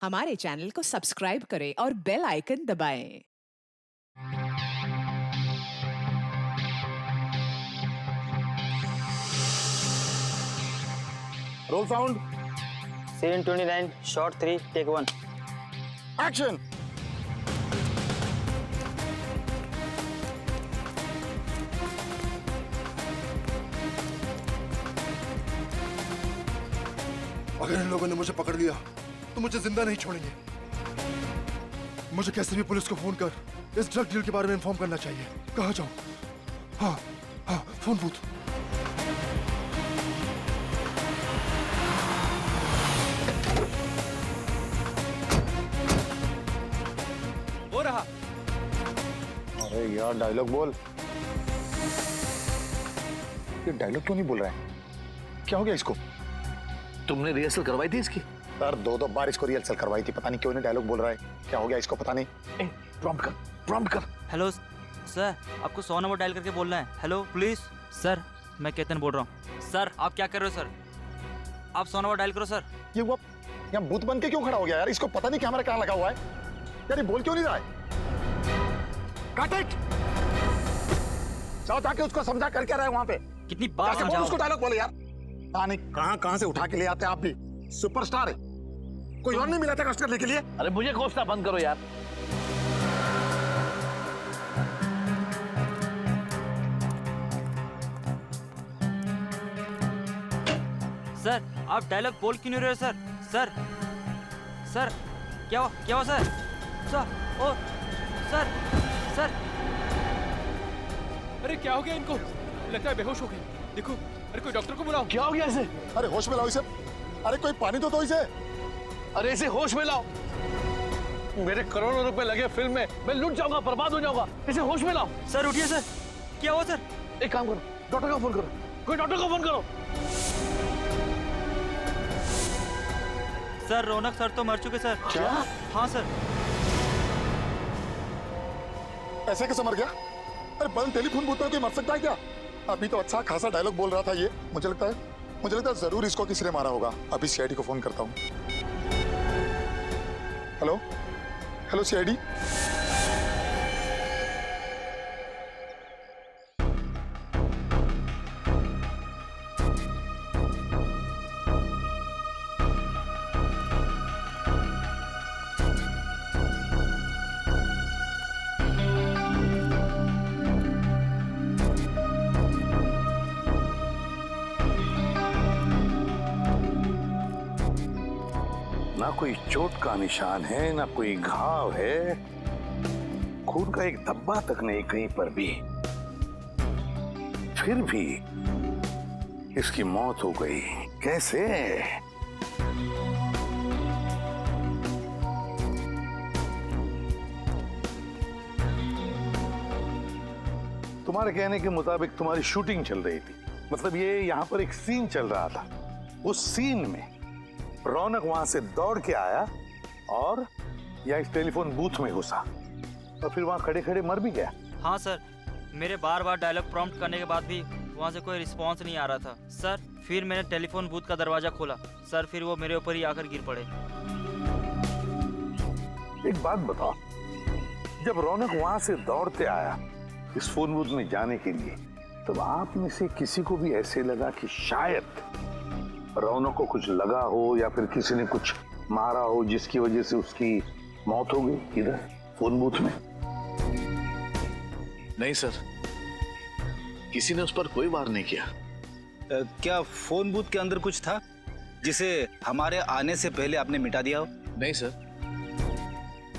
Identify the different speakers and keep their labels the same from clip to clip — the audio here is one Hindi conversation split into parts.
Speaker 1: हमारे चैनल को सब्सक्राइब करें और बेल आइकन दबाएं।
Speaker 2: Role sound
Speaker 3: Scene 29, shot 3, take 1.
Speaker 2: Action.
Speaker 4: अगर इन लोगों ने मुझे पकड़ लिया तो मुझे जिंदा नहीं छोड़ेंगे। मुझे कैसे भी पुलिस को फोन कर इस ड्रग डील के बारे में इन्फॉर्म करना चाहिए। कहाँ जाऊं? हाँ हाँ, फोन बूथ।
Speaker 5: हो रहा।
Speaker 2: अरे यार डायलॉग बोल। ये डायलॉग क्यों नहीं बोल रहा है? क्या हो गया इसको?
Speaker 5: तुमने रिहर्सल करवाई थी इसकी?
Speaker 2: सर दो बार इसको रिहर्सल करवाई थी, पता नहीं क्यों नहीं डायलॉग बोल रहा है। क्या हो गया इसको पता नहीं।
Speaker 5: प्रॉम्प्ट कर।
Speaker 6: हेलो सर, आपको 100 नंबर डायल करके बोलना है। हेलो पुलिस सर, मैं केतन बोल रहा हूँ। सर आप क्या कर रहे हो सर? आप 100 नंबर डायल करो सर।
Speaker 2: ये वो यहाँ भूत बन के क्यों खड़ा हो गया यार? इसको पता नहीं कैमरा कहाँ लगा हुआ है यार। ये बोल क्यों नहीं रहा है? Cut it. जाओ जाके उसको समझा कर क्या रहा है वहां पे।
Speaker 6: कितनी बार
Speaker 2: जाके बोल
Speaker 6: समझाओ?
Speaker 2: उसको डायलॉग बोले यार। पता नहीं कहाँ से उठा के ले आते हैं आप भी। सुपरस्टार है, कोई और नहीं मिला था कष्ट करने के लिए।
Speaker 5: अरे मुझे कोसना बंद करो यार।
Speaker 6: सर आप डायलॉग बोल क्यों नहीं रहे हो सर? सर सर क्या हुआ सर? सर ओ सर सर
Speaker 5: अरे क्या हो गया इनको? लगता है बेहोश हो गए। देखो, अरे कोई डॉक्टर को बुलाओ। क्या हो गया इसे?
Speaker 2: अरे होश में लाओ इसे। अरे कोई पानी तो दो इसे।
Speaker 5: अरे इसे होश में लाओ। मेरे करोड़ों रुपए लगे फिल्म में, मैं लूट जाऊंगा, बर्बाद हो जाऊंगा। इसे होश में लाओ।
Speaker 6: सर उठिए सर। क्या हुआ सर?
Speaker 5: एक काम करो, डॉक्टर को फोन करो। कोई डॉक्टर को फोन करो।
Speaker 6: सर रौनक सर तो मर चुके सर।
Speaker 2: क्या?
Speaker 6: हाँ सर।
Speaker 2: ऐसे कैसे मर गया? अरे बल टेलीफोन बूथ में कोई मर सकता है क्या? अभी तो अच्छा खासा डायलॉग बोल रहा था ये। मुझे लगता है जरूर इसको किसी ने मारा होगा। अभी सीआईडी को फोन करता हूँ। Hello CID.
Speaker 7: ना कोई चोट का निशान है, ना कोई घाव है, खून का एक धब्बा तक नहीं कहीं पर भी। फिर भी इसकी मौत हो गई। कैसे? तुम्हारे कहने के मुताबिक तुम्हारी शूटिंग चल रही थी, मतलब ये यहाँ पर एक सीन चल रहा था। उस सीन में रौनक वहां से दौड़ के आया और या इस टेलीफोन बूथ में घुसा और फिर वहां खड़े खड़े मर भी गया।
Speaker 6: हाँ सर, मेरे बार डायलॉग प्रॉम्प्ट करने के बाद भी वहाँ से कोई रिस्पांस नहीं आ रहा था सर। फिर मैंने टेलीफोन बूथ का दरवाजा खोला सर, फिर वो मेरे ऊपर ही आकर गिर पड़े।
Speaker 7: एक बात बताओ, जब रौनक वहां से दौड़ते आया इस फोन बूथ में जाने के लिए, तब आप में से किसी को भी ऐसे लगा कि शायद रौनक को कुछ लगा हो या फिर किसी ने कुछ मारा हो जिसकी वजह से उसकी मौत हो गई इधर फोन बूथ में?
Speaker 5: नहीं सर, किसी ने उस पर कोई वार नहीं किया।
Speaker 8: क्या फोन बूथ के अंदर कुछ था जिसे हमारे आने से पहले आपने मिटा दिया हो?
Speaker 5: नहीं सर,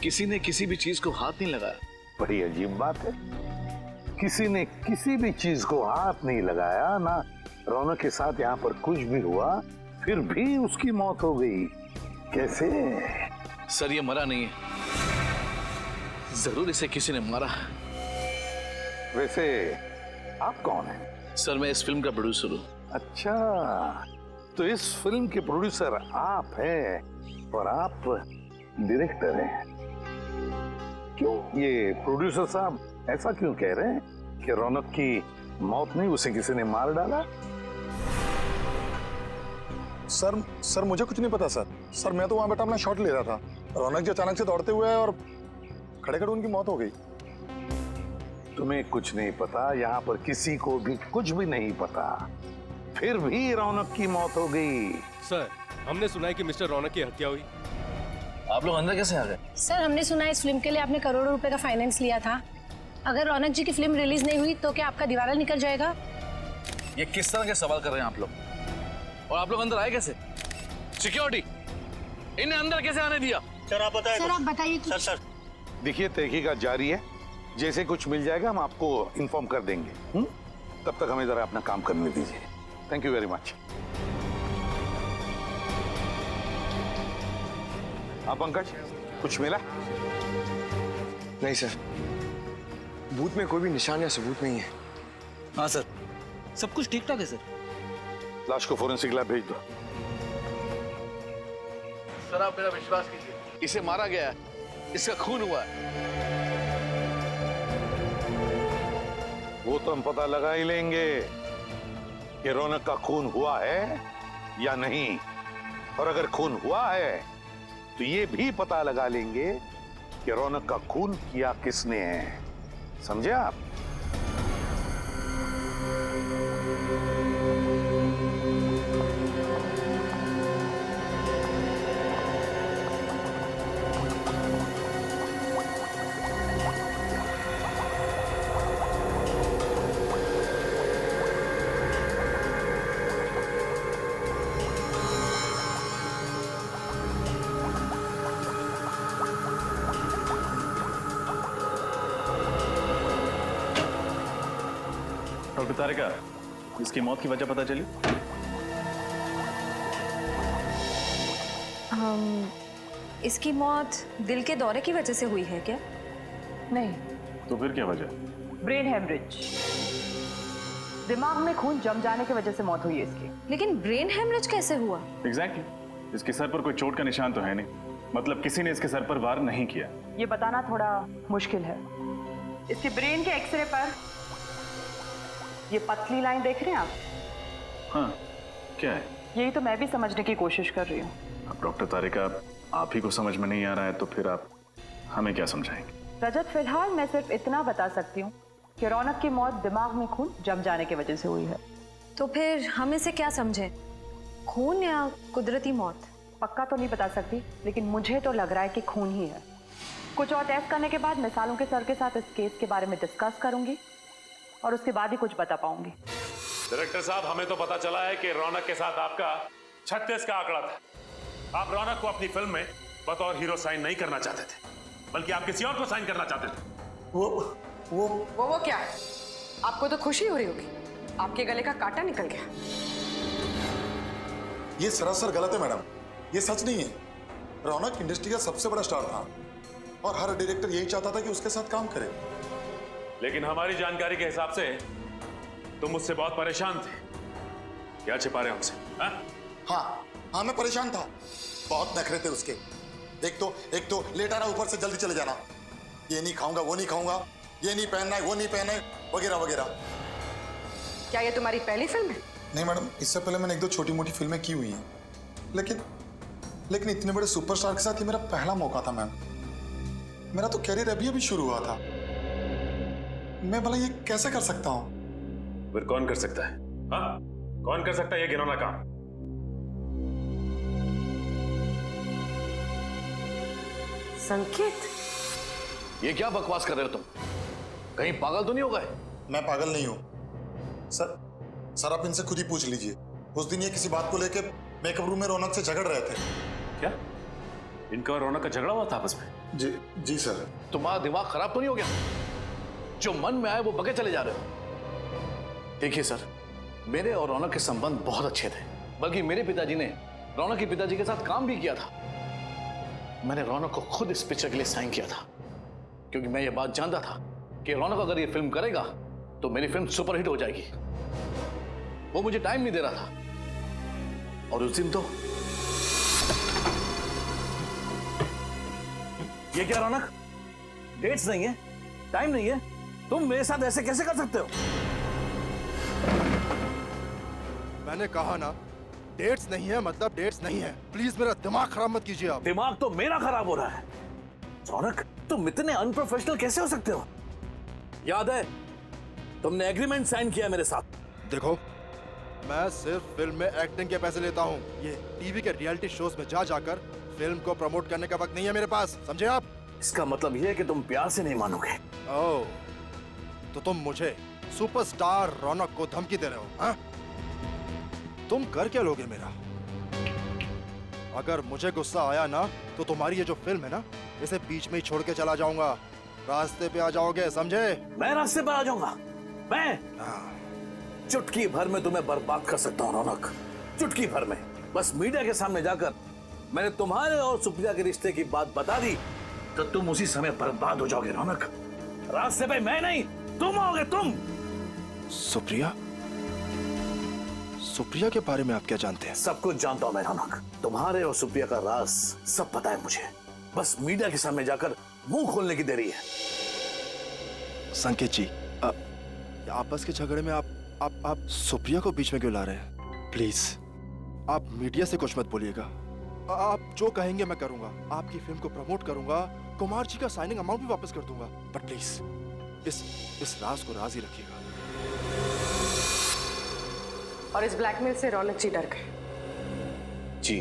Speaker 5: किसी ने किसी भी चीज को हाथ नहीं लगाया।
Speaker 7: बड़ी अजीब बात है, किसी ने किसी भी चीज को हाथ नहीं लगाया, ना रौनक के साथ यहाँ पर कुछ भी हुआ, फिर भी उसकी मौत हो गई। कैसे?
Speaker 5: सर ये मरा नहीं है, जरूर इसे किसी ने मारा।
Speaker 7: वैसे आप कौन हैं?
Speaker 5: सर मैं इस फिल्म का प्रोड्यूसर हूँ।
Speaker 7: अच्छा, तो इस फिल्म के प्रोड्यूसर आप हैं और आप डायरेक्टर हैं। क्यों ये प्रोड्यूसर साहब ऐसा क्यों कह रहे हैं कि रौनक की मौत नहीं, उसे किसी ने मार डाला?
Speaker 2: सर सर मुझे कुछ नहीं पता सर। सर मैं तो वहां बैठा अपना शॉट ले रहा था। रौनक जी अचानक से दौड़ते हुए आए और खड़े खड़े उनकी मौत हो गई।
Speaker 7: तुम्हें कुछ नहीं पता, यहाँ पर किसी को भी कुछ भी नहीं पता, फिर भी रौनक की मौत हो गई।
Speaker 9: सर हमने सुना है कि मिस्टर रौनक की हत्या हुई।
Speaker 5: आप लोग अंदर कैसे आ गए?
Speaker 10: सर हमने सुना है इस फिल्म के लिए आपने करोड़ों रुपए का फाइनेंस लिया था। अगर रौनक जी की फिल्म रिलीज नहीं हुई तो क्या आपका दीवारा निकल जाएगा?
Speaker 5: ये किस तरह के सवाल कर रहे हैं आप लोग? और आप लोग अंदर आए कैसे? सिक्योरिटी इन्हें अंदर कैसे आने दिया?
Speaker 10: सर आप बताइए कुछ।
Speaker 7: सर देखिए, तहकीकात जारी है, जैसे कुछ मिल जाएगा हम आपको इन्फॉर्म कर देंगे। तब तक हमें जरा अपना काम करने दीजिए। Thank you very much. हाँ पंकज, कुछ मिला?
Speaker 11: नहीं सर, बूथ में कोई भी निशान या सबूत नहीं है।
Speaker 8: हाँ सर, सब कुछ ठीक ठाक है सर।
Speaker 7: लाश को फोरेंसिक लैब भेज दो।
Speaker 5: सर आप मेरा विश्वास कीजिए, इसे मारा गया है, इसका खून हुआ है।
Speaker 7: वो तो हम पता लगा ही लेंगे कि रौनक का खून हुआ है या नहीं, और अगर खून हुआ है तो ये भी पता लगा लेंगे कि रौनक का खून किया किसने है। समझे आप?
Speaker 9: डॉक्टर तारिका, इसकी मौत की वजह पता चली?
Speaker 10: इसकी मौत दिल के दौरे की वजह से हुई है क्या?
Speaker 12: नहीं,
Speaker 9: तो फिर क्या वजह?
Speaker 12: ब्रेन हेमरेज, दिमाग में खून जम जाने की वजह से मौत हुई है इसकी।
Speaker 10: लेकिन ब्रेन हेमरेज कैसे हुआ?
Speaker 9: एग्जैक्टली, इसके सर पर कोई चोट का निशान तो है नहीं, मतलब किसी ने इसके सर पर वार नहीं किया।
Speaker 12: ये बताना थोड़ा मुश्किल है। इसके ब्रेन के एक्सरे पर ये पतली लाइन देख रहे हैं आप?
Speaker 9: हाँ, क्या है?
Speaker 12: यही तो मैं भी समझने की कोशिश कर रही हूँ।
Speaker 9: अब डॉक्टर तारिका, आप ही को समझ में नहीं आ रहा है तो फिर आप हमें क्या समझाएंगे?
Speaker 12: रजत, फिलहाल मैं सिर्फ इतना बता सकती हूँ कि रौनक की मौत दिमाग में खून जम जाने की वजह से हुई है।
Speaker 10: तो फिर हम इसे क्या समझे, खून या कुदरती मौत?
Speaker 12: पक्का तो नहीं बता सकती, लेकिन मुझे तो लग रहा है कि खून ही है। कुछ और टेस्ट करने के बाद मिसालों के सर के साथ इस केस के बारे में डिस्कस करूंगी और उसके बाद ही कुछ बता पाऊंगी।
Speaker 13: डायरेक्टर साहब, हमें तो पता चला है कि रौनक के साथ आपका 36 का आंकड़ा था। आप रौनक को अपनी फिल्म में बतौर हीरो साइन नहीं करना चाहते थे, बल्कि आप किसी और को साइन करना चाहते थे।
Speaker 12: वो क्या? आपको तो खुशी हो रही होगी, आपके गले का कांटा निकल गया।
Speaker 2: ये सरासर गलत है मैडम, ये सच नहीं है। रौनक इंडस्ट्री का सबसे बड़ा स्टार था और हर डायरेक्टर यही चाहता था कि उसके साथ काम करे।
Speaker 13: लेकिन हमारी जानकारी के हिसाब से तुम मुझसे बहुत परेशान थे। क्या छिपा रहे हमसे?
Speaker 2: हाँ, मैं परेशान था, बहुत नखरे थे उसके। एक तो लेट आना, ऊपर से जल्दी चले जाना, ये नहीं खाऊंगा, वो नहीं खाऊंगा, ये नहीं पहनना है, वो नहीं पहनना है, वगैरह वगैरह।
Speaker 12: क्या ये तुम्हारी पहली फिल्म है?
Speaker 2: नहीं मैडम, इससे पहले मैंने 1-2 छोटी मोटी फिल्में की हुई हैं, लेकिन इतने बड़े सुपरस्टार के साथ ये मेरा पहला मौका था मैम। मेरा तो कैरियर अभी शुरू हुआ था, मैं भला ये कैसे कर सकता हूँ?
Speaker 13: फिर कौन कर सकता है? हाँ, कौन कर सकता है ये घिनौना काम?
Speaker 12: संकेत,
Speaker 5: ये क्या बकवास कर रहे हो तुम? कहीं पागल तो नहीं हो गए?
Speaker 2: मैं पागल नहीं हूँ सर, आप इनसे खुद ही पूछ लीजिए। उस दिन ये किसी बात को लेके मेकअप रूम में रौनक से झगड़ रहे थे।
Speaker 13: क्या इनका और रौनक का झगड़ा हुआ था आपस में?
Speaker 2: जी सर।
Speaker 5: तुम्हारा दिमाग खराब तो नहीं हो गया? जो मन में आए वो बगे चले जा रहे हो। देखिए सर, मेरे और रौनक के संबंध बहुत अच्छे थे, बल्कि मेरे पिताजी ने रौनक के पिताजी के साथ काम भी किया था। मैंने रौनक को खुद इस पिक्चर के लिए साइन किया था, क्योंकि मैं ये बात जानता था कि रौनक अगर ये फिल्म करेगा तो मेरी फिल्म सुपरहिट हो जाएगी। वो मुझे टाइम नहीं दे रहा था, और उस दिन तो ये क्या रौनक, डेट्स नहीं है, टाइम नहीं है, तुम मेरे साथ ऐसे कैसे कर सकते हो?
Speaker 4: मैंने कहा ना, डेट्स नहीं है मतलब डेट्स नहीं है। प्लीज मेरा दिमाग खराब मत कीजिए आप।
Speaker 5: दिमाग तो मेरा खराब हो रहा है। रौनक, तुम इतने अनप्रोफेशनल कैसे हो सकते हो? याद है तुमने एग्रीमेंट साइन किया मेरे साथ।
Speaker 4: देखो, मैं सिर्फ फिल्म में एक्टिंग के पैसे लेता हूँ। ये टीवी के रियलिटी शोज में जा जाकर फिल्म को प्रमोट करने का वक्त नहीं है मेरे पास, समझे आप?
Speaker 5: इसका मतलब यह है कि तुम प्यार से नहीं मानोगे।
Speaker 4: ओह, तो तुम मुझे सुपरस्टार रौनक को धमकी दे रहे हो? हाँ? तुम कर क्या लोगे मेरा? अगर मुझे गुस्सा आया ना तो तुम्हारी ये जो फिल्म है ना, इसे बीच में ही छोड़ के चला जाऊंगा। रास्ते पे आ जाओगे, समझे?
Speaker 5: मैं रास्ते पे आ जाऊंगा? मैं? चुटकी भर में तुम्हें बर्बाद कर सकता हूँ रौनक, चुटकी भर में। बस मीडिया के सामने जाकर मैंने तुम्हारे और सुप्रिया के रिश्ते की बात बता दी तो तुम उसी समय बर्बाद हो जाओगे रौनक। रास्ते पे मैं नहीं, तुम आओगे, तुम।
Speaker 4: सुप्रिया? सुप्रिया के बारे में आप क्या जानते हैं?
Speaker 5: सब कुछ जानता हूं मैं रौनक। तुम्हारे और सुप्रिया का राज सब पता है मुझे। बस मीडिया के सामने जाकर मुंह खोलने की देरी है।
Speaker 4: संकेत जी, आपस के झगड़े में आप सुप्रिया को बीच में क्यों ला रहे हैं? प्लीज आप मीडिया से कुछ मत बोलिएगा। आप जो कहेंगे मैं करूंगा। आपकी फिल्म को प्रमोट करूंगा, कुमार जी का साइनिंग अमाउंट भी वापस कर दूंगा। बट प्लीज इस राज को राज ही रखिएगा।
Speaker 12: और इस ब्लैकमेल से रौनक जी डर गए।
Speaker 5: जी,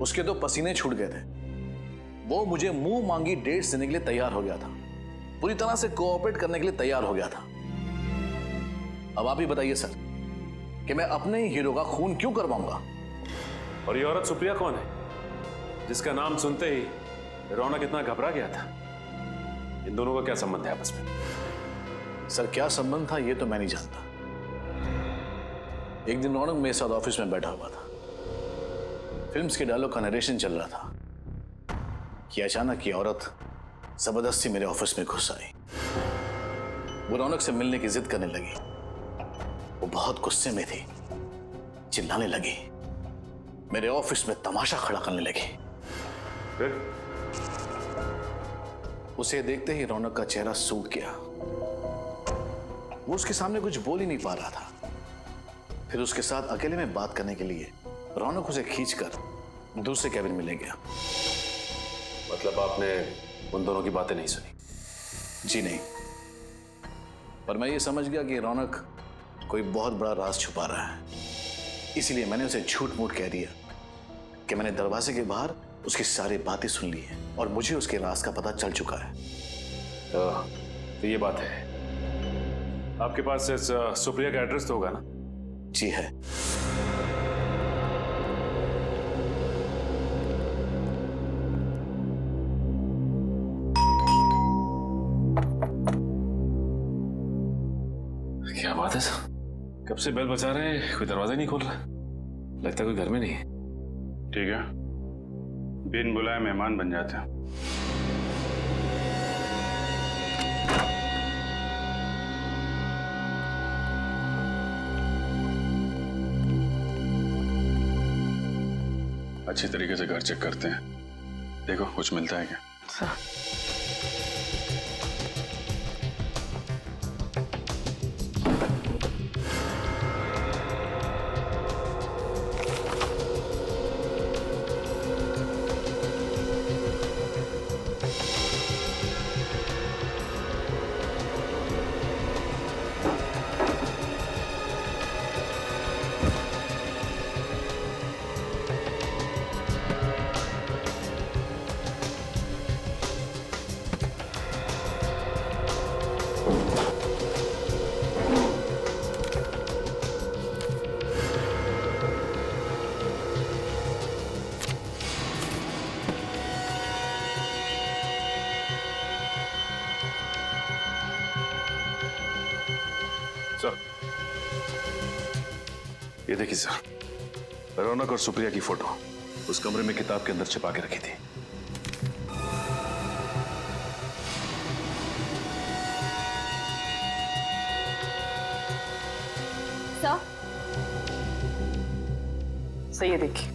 Speaker 5: उसके तो पसीने छूट गए थे। वो मुझे मुंह मांगी डेट्स देने के लिए तैयार हो गया था, पूरी तरह से कोऑपरेट करने के लिए तैयार हो गया था। अब आप ही बताइए सर कि मैं अपने ही हीरो का खून क्यों करवाऊंगा?
Speaker 13: और ये औरत सुप्रिया कौन है जिसका नाम सुनते ही रौनक इतना घबरा गया था? इन दोनों का क्या संबंध है आपस में?
Speaker 5: सर, क्या संबंध था ये तो मैं नहीं जानता। एक दिन रौनक मेरे साथ ऑफिस में बैठा हुआ था, फिल्म्स के डायलॉग का नरेशन चल रहा था कि अचानक ये औरत जबरदस्ती मेरे ऑफिस में घुस आई। वो रौनक से मिलने की जिद करने लगी। वो बहुत गुस्से में थी, चिल्लाने लगी, मेरे ऑफिस में तमाशा खड़ा करने लगी।
Speaker 13: फिर
Speaker 5: उसे देखते ही रौनक का चेहरा सूख गया। वो उसके सामने कुछ बोल ही नहीं पा रहा था। फिर उसके साथ अकेले में बात करने के लिए रौनक उसे खींचकर दूसरे कैबिन में ले गया।
Speaker 13: मतलब आपने उन दोनों की बातें नहीं सुनी?
Speaker 5: जी नहीं, पर मैं ये समझ गया कि रौनक कोई बहुत बड़ा राज छुपा रहा है। इसीलिए मैंने उसे झूठ मूठ कह दिया कि मैंने दरवाजे के बाहर उसकी सारी बातें सुन ली हैं और मुझे उसके राज का पता चल चुका है।
Speaker 13: तो ये बात है। आपके पास इस सुप्रिया का एड्रेस तो होगा ना?
Speaker 5: जी है।
Speaker 13: क्या बात है सर, कब से बेल बजा रहे हैं, कोई दरवाजा नहीं खोल रहा। लगता है कोई घर में नहीं है।
Speaker 9: ठीक है, बिन बुलाए मेहमान बन जाते हैं। अच्छी तरीके से घर चेक करते हैं, देखो कुछ मिलता है क्या।
Speaker 13: सर, ये देखिए सर, रौनक और सुप्रिया की फोटो उस कमरे में किताब के अंदर छिपा के रखी थी।
Speaker 12: सर, ये देखिए।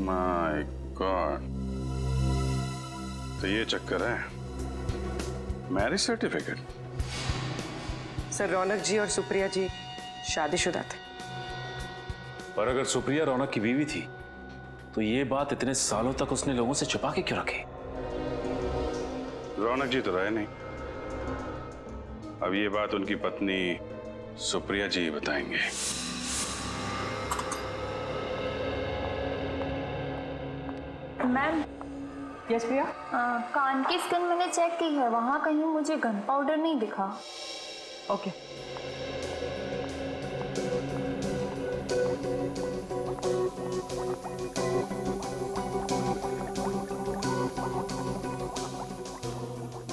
Speaker 9: माय गॉड, तो ये चक्कर है। मैरिज सर्टिफिकेट
Speaker 12: सर रौनक जी और सुप्रिया जी शादीशुदा थे।
Speaker 13: पर अगर सुप्रिया रौनक की बीवी थी तो ये बात इतने सालों तक उसने लोगों से छुपा के क्यों रखी?
Speaker 9: रौनक जी तो रहे नहीं। अब ये बात उनकी पत्नी सुप्रिया जी बताएंगे।
Speaker 12: मैम। यस प्रिया।
Speaker 14: कान की स्किन मैंने चेक की है, वहाँ कहीं मुझे गन पाउडर नहीं दिखा।
Speaker 12: ओके।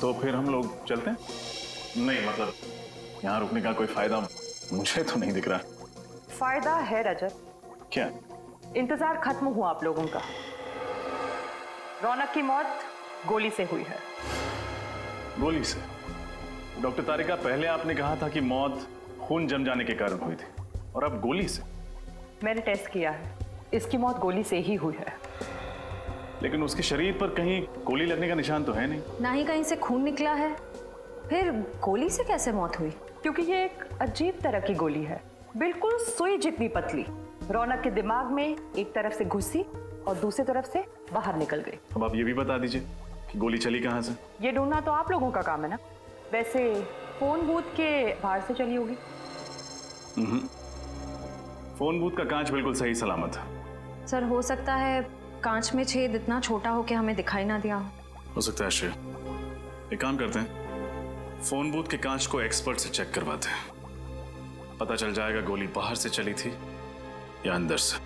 Speaker 9: तो फिर हम लोग चलते हैं? नहीं मतलब यहाँ रुकने का कोई फायदा मुझे तो नहीं दिख रहा।
Speaker 12: फायदा है रजत।
Speaker 9: क्या?
Speaker 12: इंतजार खत्म हुआ आप लोगों का। रौनक की मौत गोली से हुई है।
Speaker 9: गोली से? डॉक्टर तारिका, पहले आपने कहा था कि मौत खून जम जाने के कारण हुई थी, और अब गोली से?
Speaker 12: मैंने टेस्ट किया है, इसकी मौत गोली से ही हुई है।
Speaker 9: लेकिन उसके शरीर पर कहीं गोली लगने का निशान तो है नहीं।
Speaker 10: ना ही कहीं से खून निकला है, फिर गोली से कैसे मौत हुई?
Speaker 12: क्योंकि ये एक अजीब तरह की गोली है, बिल्कुल सुई जितनी पतली। रौनक के दिमाग में एक तरफ से घुसी और दूसरी तरफ से बाहर निकल गई।
Speaker 9: अब आप ये भी बता दीजिए कि गोली चली कहाँ से?
Speaker 12: ये ढूंढना तो आप लोगों का काम है ना। वैसे फोन बूथ के बाहर से चली होगी।
Speaker 9: फोन बूथ का कांच बिल्कुल सही सलामत है।
Speaker 10: सर हो सकता है कांच में छेद इतना छोटा हो कि हमें दिखाई ना दिया
Speaker 9: हो सकता है श्रेया। एक काम करते हैं, फोन बूथ के कांच को एक्सपर्ट से चेक करवाते हैं। पता चल जाएगा गोली बाहर से चली थी या अंदर से।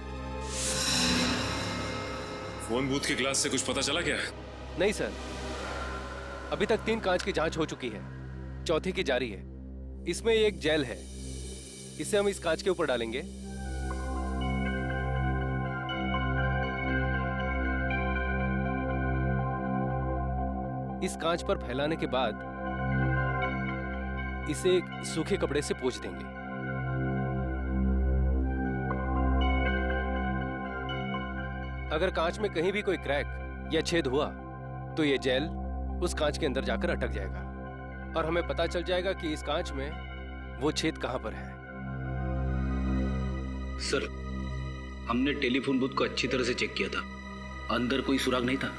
Speaker 15: फोन बूथ के ग्लास से कुछ पता चला क्या?
Speaker 16: नहीं सर, अभी तक 3 कांच की जांच हो चुकी है, चौथी की जारी है। इसमें एक जेल है, इसे हम इस कांच के ऊपर डालेंगे। इस कांच पर फैलाने के बाद इसे एक सूखे कपड़े से पोंछ देंगे। अगर कांच में कहीं भी कोई क्रैक या छेद हुआ तो ये जेल उस कांच के अंदर जाकर अटक जाएगा और हमें पता चल जाएगा कि इस कांच में वो छेद कहां पर है।
Speaker 8: सर, हमने टेलीफोन बूथ को अच्छी तरह से चेक किया था, अंदर कोई सुराग नहीं था।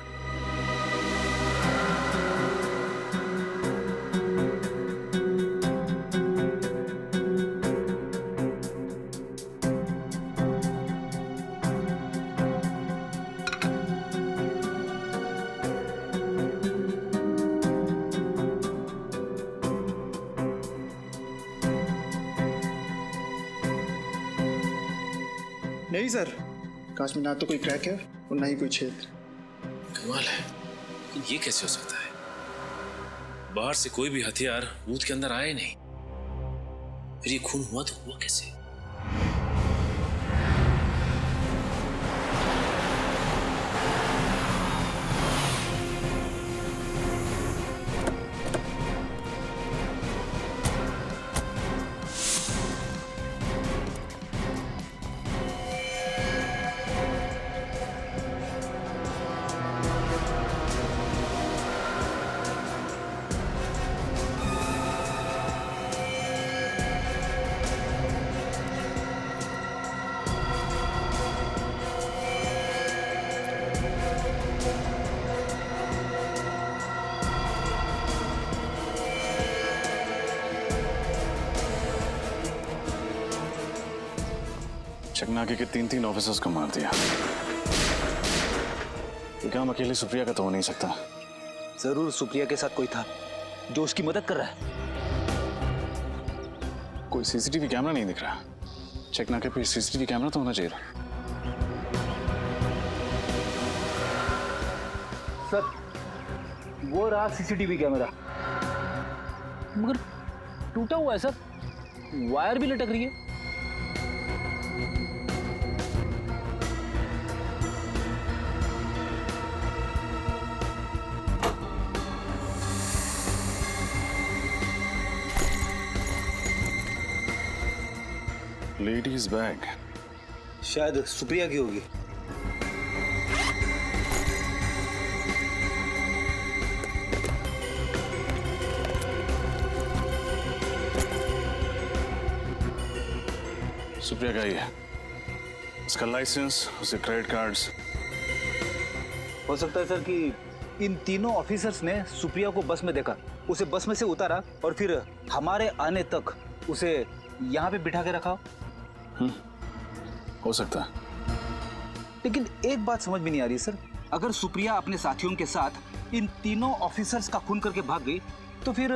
Speaker 11: नहीं सर, कांच में ना तो कोई क्रैक है और ना ही कोई छेद।
Speaker 15: कमाल है, ये कैसे हो सकता है? बाहर से कोई भी हथियार बूथ के अंदर आया ही नहीं, फिर ये खून हुआ तो हुआ कैसे?
Speaker 9: चकनाके के 3 ऑफिसर्स को मार दिया। ये काम अकेले सुप्रिया का तो हो नहीं सकता।
Speaker 8: जरूर सुप्रिया के साथ कोई था जो उसकी मदद कर रहा है।
Speaker 9: कोई सीसीटीवी कैमरा नहीं दिख रहा। चकनाके पे सीसीटीवी कैमरा तो होना चाहिए।
Speaker 8: सर, वो रहा सीसीटीवी कैमरा, मगर टूटा हुआ है सर, वायर भी लटक रही है।
Speaker 9: लेडीज बैग
Speaker 8: शायद सुप्रिया की होगी।
Speaker 9: सुप्रिया का ही है, उसका लाइसेंस, उसके क्रेडिट कार्ड्स।
Speaker 8: हो सकता है सर कि इन तीनों ऑफिसर्स ने सुप्रिया को बस में देखा, उसे बस में से उतारा और फिर हमारे आने तक उसे यहाँ पे बिठा के रखा।
Speaker 9: हो सकता है।
Speaker 8: लेकिन एक बात समझ में नहीं आ रही सर, अगर सुप्रिया अपने साथियों के साथ इन तीनों ऑफिसर्स का खून करके भाग गई तो फिर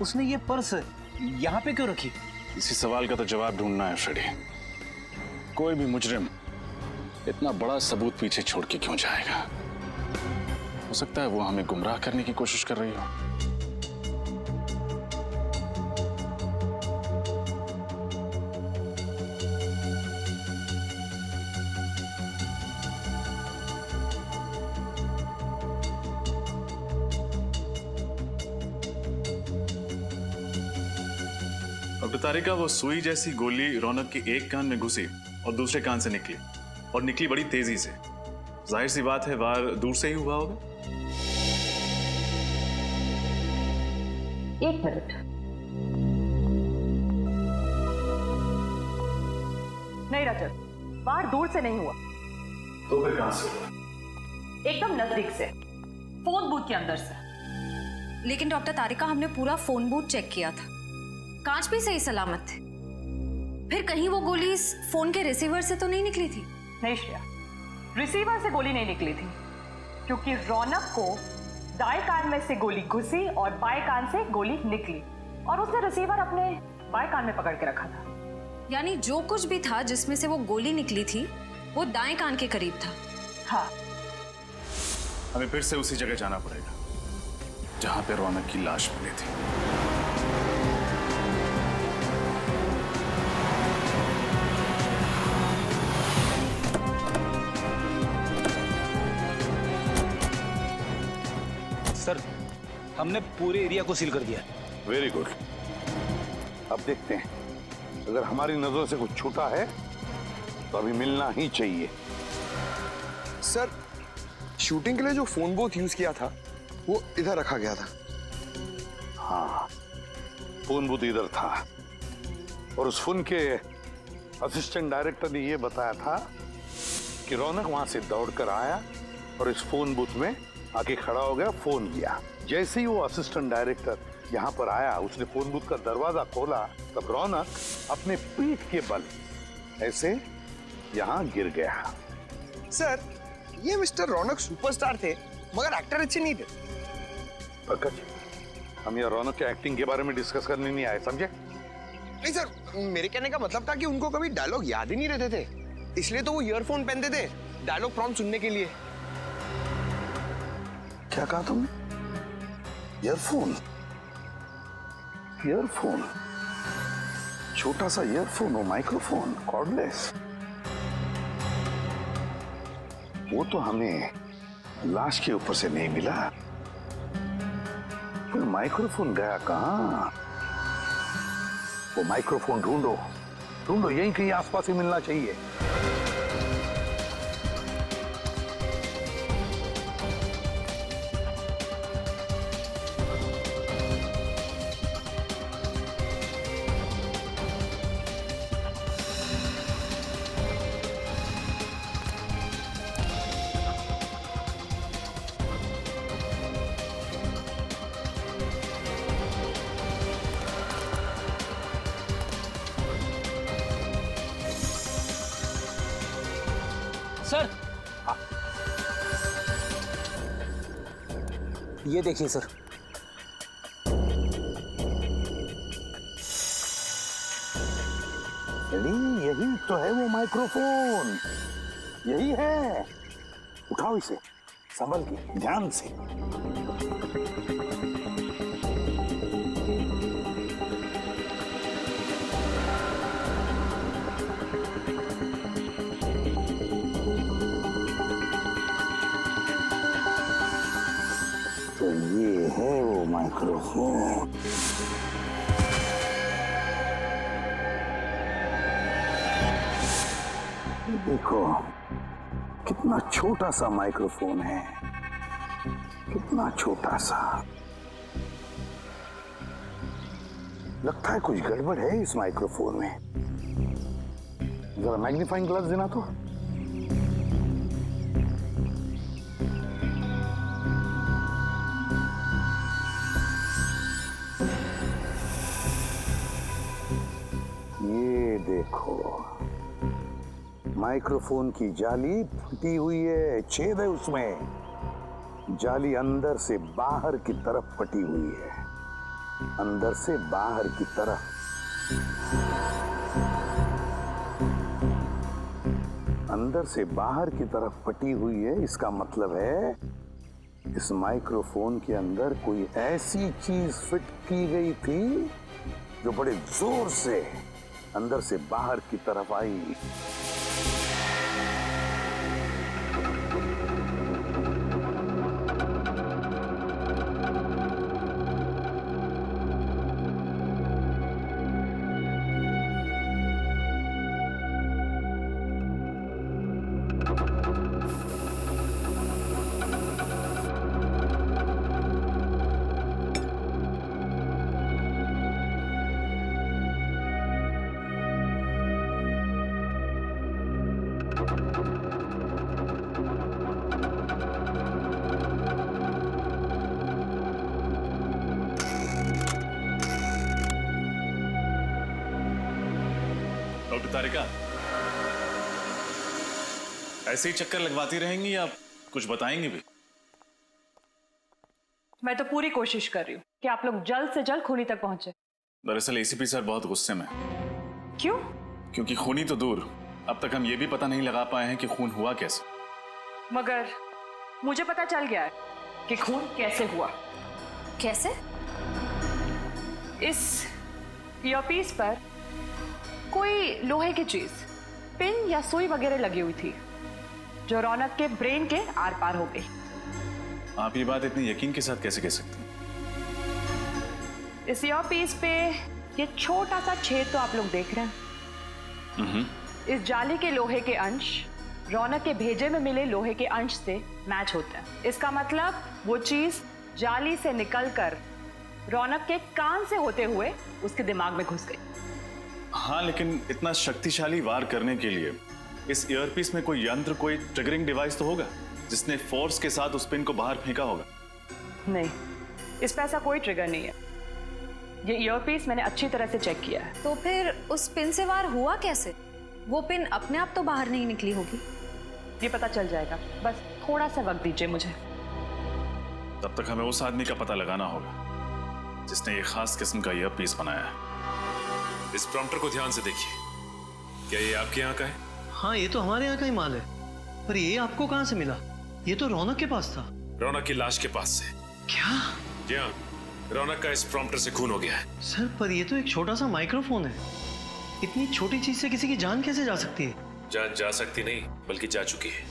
Speaker 8: उसने ये पर्स यहाँ पे क्यों रखी?
Speaker 9: इसी सवाल का तो जवाब ढूंढना है फ्रेडी। कोई भी मुजरिम इतना बड़ा सबूत पीछे छोड़ के क्यों जाएगा? हो सकता है वो हमें गुमराह करने की कोशिश कर रही हो। डॉक्टर तारिका, वो सुई जैसी गोली रौनक के एक कान में घुसी और दूसरे कान से निकली, और निकली बड़ी तेजी से। जाहिर सी बात है वार दूर से ही हुआ होगा।
Speaker 12: एक मिनट, नहीं रजत, वार दूर से नहीं हुआ।
Speaker 9: तो फिर कहां से हुआ?
Speaker 12: एकदम नजदीक से, फोन बूथ के अंदर से।
Speaker 17: लेकिन डॉक्टर तारिका, हमने पूरा फोन बूथ चेक किया था, कांच भी सही सलामत थे। फिर कहीं वो गोली इस फोन के रिसीवर से तो नहीं निकली थी?
Speaker 12: नहीं श्रेया, रिसीवर से गोली नहीं निकली थी, क्योंकि रौनक को दाएं कान में से गोली घुसी और बाएं कान से गोली निकली, और उसने रिसीवर अपने बाएं कान में पकड़ के रखा था।
Speaker 17: यानी जो कुछ भी था जिसमें से वो गोली निकली थी वो दाएं कान के करीब था।
Speaker 12: हाँ।
Speaker 9: हमें फिर से उसी जगह जाना पड़ेगा जहां पे रौनक की लाश मिली थी।
Speaker 8: सर, हमने पूरे एरिया को सील कर दिया।
Speaker 7: Very good. अब देखते हैं, अगर हमारी नजरों से कुछ छूटा है तो अभी मिलना ही चाहिए।
Speaker 11: सर, शूटिंग के लिए जो फोन बूथ यूज किया था वो इधर रखा गया था।
Speaker 7: हाँ, फोन बूथ इधर था, और उस फोन के असिस्टेंट डायरेक्टर ने यह बताया था कि रौनक वहां से दौड़कर आया और इस फोन बूथ में आके खड़ा हो गया, फोन किया। जैसे ही वो असिस्टेंट डायरेक्टर यहाँ पर आया, उसने फोन बूथ का दरवाजा खोला, तब रौनक अपने पीठ के बल ऐसे यहाँ गिर गया।
Speaker 11: सर, ये मिस्टर रौनक सुपरस्टार थे, मगर एक्टर अच्छे नहीं थे।
Speaker 7: पंकज, हम यहाँ रौनक के एक्टिंग के बारे में डिस्कस करने नहीं आए, समझे?
Speaker 11: नहीं सर, मेरे कहने का मतलब था कि उनको कभी डायलॉग याद ही नहीं रहते थे, इसलिए तो वो ईयरफोन पहनते थे डायलॉग प्रॉम्प्ट सुनने के लिए।
Speaker 7: क्या कहा तुमने? ईयरफोन? ईयरफोन? छोटा सा ईयरफोन, वो माइक्रोफोन, कॉर्डलेस। वो तो हमें लाश के ऊपर से नहीं मिला, फिर माइक्रोफोन गया कहां? वो माइक्रोफोन ढूंढो, ढूंढो, यहीं कहीं आसपास ही मिलना चाहिए।
Speaker 8: सर, ये देखिए सर।
Speaker 7: यही तो है वो माइक्रोफोन, यही है। उठाओ इसे, संभल के, ध्यान से। तो ये है वो माइक्रोफोन। देखो कितना छोटा सा माइक्रोफोन है, कितना छोटा सा। लगता है कुछ गड़बड़ है इस माइक्रोफोन में। जरा मैग्नीफाइंग ग्लास देना तो। ये देखो, माइक्रोफोन की जाली फटी हुई है, छेद है उसमें। जाली अंदर से बाहर की तरफ फटी हुई है, अंदर से बाहर की तरफ। अंदर से बाहर की तरफ फटी हुई है, इसका मतलब है इस माइक्रोफोन के अंदर कोई ऐसी चीज फिट की गई थी जो बड़े जोर से अंदर से बाहर की तरफ आई।
Speaker 9: डॉक्टर तारिका, ऐसे ही चक्कर लगवाती रहेंगी या कुछ बताएंगी भी?
Speaker 12: मैं तो पूरी कोशिश कर रही हूँ कि आप लोग जल्द से जल्द खूनी तक पहुंचे।
Speaker 9: दरअसल एसीपी सर बहुत गुस्से में।
Speaker 12: क्यों?
Speaker 9: क्योंकि खूनी तो दूर, अब तक हम ये भी पता नहीं लगा पाए हैं कि खून हुआ कैसे।
Speaker 12: मगर मुझे पता चल गया है कि खून कैसे हुआ।
Speaker 17: कैसे?
Speaker 12: इस ईयरपीस पर कोई लोहे की चीज, पिन या सुई वगैरह लगी हुई थी जो रौनक के ब्रेन के आर पार हो गई।
Speaker 9: आप ये बात इतनी यकीन के साथ कैसे कह सकते हैं?
Speaker 12: इस ईयरपीस पे ये छोटा सा छेद तो आप लोग देख रहे हैं। इस जाली के लोहे के अंश रौनक के भेजे में मिले लोहे के अंश से मैच होते हैं। इसका मतलब वो चीज जाली से निकलकर रौनक के कान से होते हुए उसके दिमाग में घुस गई।
Speaker 9: हाँ, लेकिन इतना शक्तिशाली वार करने के लिए इस ईयरपीस में कोई यंत्र, कोई ट्रिगरिंग डिवाइस तो होगा जिसने फोर्स के साथ उस पिन को बाहर फेंका होगा।
Speaker 12: नहीं, इस पे ऐसा कोई ट्रिगर नहीं है। ये ईयरपीस मैंने अच्छी तरह से चेक किया है।
Speaker 17: तो फिर उस पिन से वार हुआ कैसे? वो पिन अपने आप तो बाहर नहीं निकली होगी।
Speaker 12: ये पता चल जाएगा, बस थोड़ा सा वक्त दीजिए मुझे।
Speaker 9: तब तक हमें उस आदमी का पता लगाना होगा जिसने ये खास किस्म का ईयरपीस बनाया है।
Speaker 15: इस प्रॉम्प्टर को ध्यान से देखिए। क्या ये आपके यहाँ का है?
Speaker 18: हाँ, ये तो हमारे यहाँ का ही माल है। पर ये आपको कहाँ से मिला? ये तो रौनक के पास था।
Speaker 15: रौनक की लाश के पास से।
Speaker 18: क्या?
Speaker 15: जी हाँ, रौनक का इस प्रॉम्प्टर से खून हो गया है।
Speaker 18: सर, पर ये तो एक छोटा सा माइक्रोफोन है। इतनी छोटी चीज से किसी की जान कैसे जा सकती है?
Speaker 15: जान जा सकती नहीं, बल्कि जा चुकी है।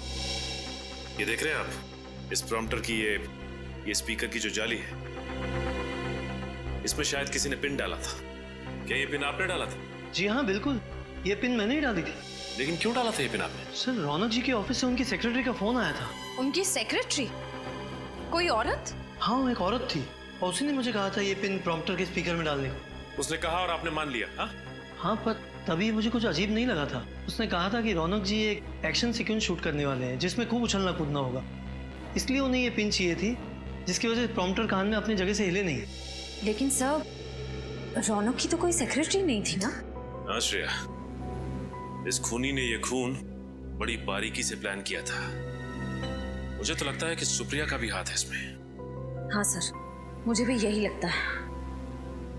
Speaker 15: ये देख रहे हैं आप, इस प्रॉम्प्टर की ये स्पीकर की जो जाली है, इसमें शायद किसी ने पिन डाला था। क्या ये पिन आपने डाला था?
Speaker 18: जी हाँ, बिल्कुल, ये पिन मैंने ही डाली थी।
Speaker 15: लेकिन क्यों डाला था ये पिन आपने?
Speaker 18: सर, रौनक जी के ऑफिस से उनकी सेक्रेटरी का फोन आया था।
Speaker 17: उनकी सेक्रेटरी? कोई औरत?
Speaker 18: हाँ, एक औरत थी और उसी ने मुझे कहा था ये पिन प्रॉम्प्टर के स्पीकर में डालने को।
Speaker 15: उसने कहा और आपने मान लिया? हाँ
Speaker 18: हाँ, पर तभी मुझे कुछ अजीब नहीं लगा था। उसने कहा था कि रौनक जी एक एक्शन सीक्वेंस शूट करने वाले हैं जिसमें खूब उछलना कूदना होगा, इसलिए उन्हें ये पिन चाहिए थी, जिसकी वजह से प्रॉम्प्टर कान में अपनी जगह से हिले नहीं।
Speaker 17: लेकिन सर, रौनक की तो कोई सेक्रेटरी नहीं थी ना?
Speaker 15: हाँ श्रेया, इस खूनी ने ये खून बड़ी बारीकी से प्लान किया था। मुझे तो लगता है कि सुप्रिया का भी हाथ है इसमें।
Speaker 17: हाँ सर, मुझे भी यही लगता है।